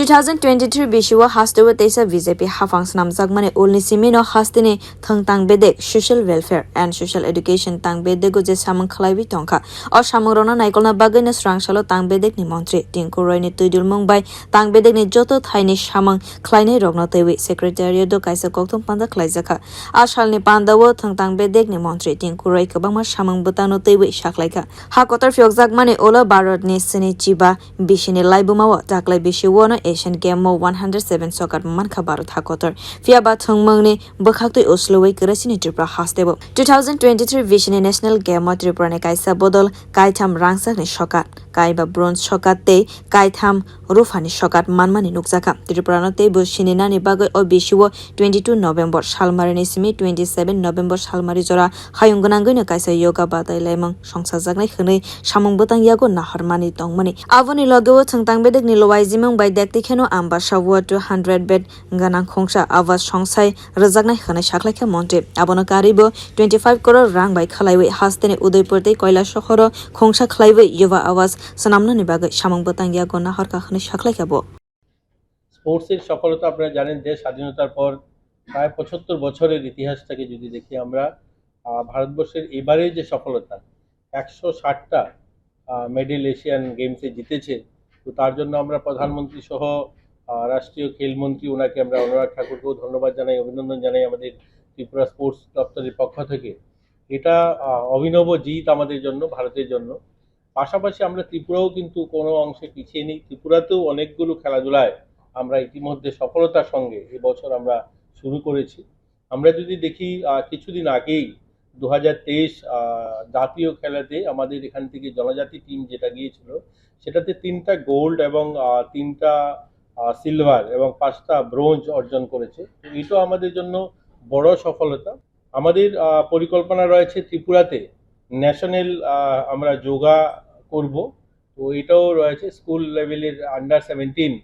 2023 bishuwa hasteo teisa BJP hafang swnamjak mane ulni simino hasteni thung tang bedek social welfare and social education tang bedek je samang khwlawi tongkha o samangrona naikolna bagina swrang salo tang bedek ni montri Tinku ni tuidul mungbai tang bedek ni joto thaini samang khlainai rokno tewi Secretariat do kaisa kokthum panda khlaijaka asalni panda wo thung tang bedek ni montri Tinku kabangma samang butano tewi saklaika hakotar fyokjak mane ola Bharat ni sini chiba bishini laibumawa saklai bishuwa no Asian Game 107 sokat mankha Bharat hakotar fiaba thungmangni bokhaktoi uslowai krasini Tripura hasteo 2023 Vision National Game Tripura ne kaisa bodol kaitham rangsak ni sokat kaiba bronze sokat te kaitham rufani sokat manmani nukjaka Tripura no te bushini nani bagai o bishuo 22 November salmari ni simi 27 November salmari jora hayunggonangoi no kaisa yoga badai laimang songsajaknai khwnai samung botang yago naharmani tongmani aboni logeo thungtang bedek ni lowai jimang bai dekti kheno Abash 200 bed ganang khongsa Abash songsai rajaknai khwnai saklaikha montri abono karibo 25 crore rang bai khwlawi haste ni Udaipur te koila shahor khongsa khwlawi yuba Abash swnamna ni bagai samung botang yago naharka khwnai saklaikha bo স্পোর্টসের সফলতা আপনারা জানেন দেশ স্বাধীনতার পর প্রায় 75 বছরের ইতিহাসটাকে যদি দেখি আমরা ভারতবর্ষের এবারে যে সফলতা 160টা মেডেল এশিয়ান গেমসে জিতেছে তো তার জন্য আমরা প্রধানমন্ত্রী সহ রাষ্ট্রীয় খেলমন্ত্রী ওনাকে আমরা অনুরাগ ঠাকুরকেও ধন্যবাদ জানাই অভিনন্দন জানাই আমাদের ত্রিপুরা স্পোর্টস দপ্তরের পক্ষ থেকে এটা অভিনব জিত আমাদের জন্য ভারতের জন্য পাশাপাশি আমরা ত্রিপুরাও কিন্তু কোনো অংশে পিছিয়ে নেই ত্রিপুরাতেও অনেকগুলো খেলাধুলায় আমরা ইতিমধ্যে সফলতার সঙ্গে এবছর আমরা শুরু করেছি আমরা যদি দেখি কিছুদিন আগেই 2023 জাতীয় খেলাতে আমাদের এখান থেকে জনজাতি টিম যেটা গিয়েছিল সেটাতে 3টা গোল্ড এবং 3টা সিলভার এবং 5টা ব্রোঞ্জ অর্জন করেছে এটাও আমাদের জন্য বড় সফলতা আমাদের পরিকল্পনা রয়েছে ত্রিপুরাতে ন্যাশনাল আমরা যোগা করব তো এটাও রয়েছে স্কুল লেভেলের আন্ডার 17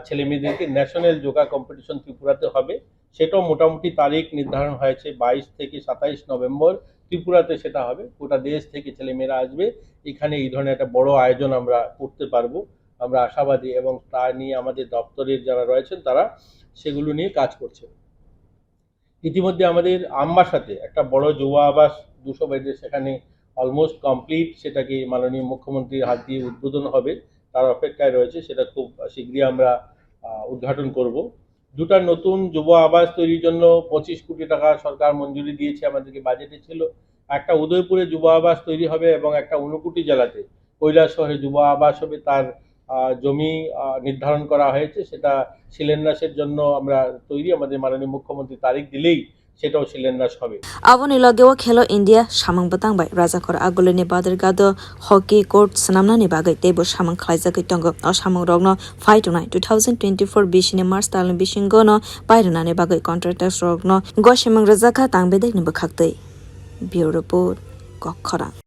ছেলে মেয়েদেরকে ন্যাশনাল যোগা কম্পিটিশন ত্রিপুরাতে হবে সেটাও মোটামুটি তারিখ নির্ধারণ হয়েছে 22 থেকে 27 নভেম্বর ত্রিপুরাতে সেটা হবে গোটা দেশ থেকে ছেলেমেয়েরা আসবে এখানে এই ধরনের একটা বড় আয়োজন আমরা করতে পারবো আমরা আশাবাদী এবং তা নিয়ে আমাদের দপ্তরের যারা রয়েছেন তারা সেগুলো নিয়ে কাজ করছে ইতিমধ্যে আমাদের আমবাসাতে একটা বড় যুব আবাস 200 বেডের সেখানে অলমোস্ট কমপ্লিট সেটাকে মাননীয় মুখ্যমন্ত্রীর হাত দিয়ে উদ্বোধন হবে তার অপেক্ষায় রয়েছে সেটা খুব শীঘ্রই আমরা উদ্ঘাটন করব দুটো নতুন যুব আবাস তৈরির জন্য 25 কোটি টাকা সরকার মঞ্জুরি দিয়েছে আমাদেরকে বাজেটে ছিল একটা উদয়পুরে যুব আবাস তৈরি হবে এবং একটা ঊনকোটি জেলাতে কৈলাসহরে যুব আবাস হবে তার জমি নির্ধারণ করা হয়েছে সেটা শিলান্যাসের জন্য আমরা তৈরি আমাদের মাননীয় মুখ্যমন্ত্রী তারিখ দিলেই সেটাও শিলান্যাস হবে aboni logeo khelo India samang batang bai rajakor agoleni bader gado hockey court swnamna ni bagai tebo samang khlaijakai tongo o samang rogno fight tonight 2024 bishini March talin bishingo no pairana ni bagai contractors rogno goshimang rajaka tang bedek ni bakhaktei bureau report kokthum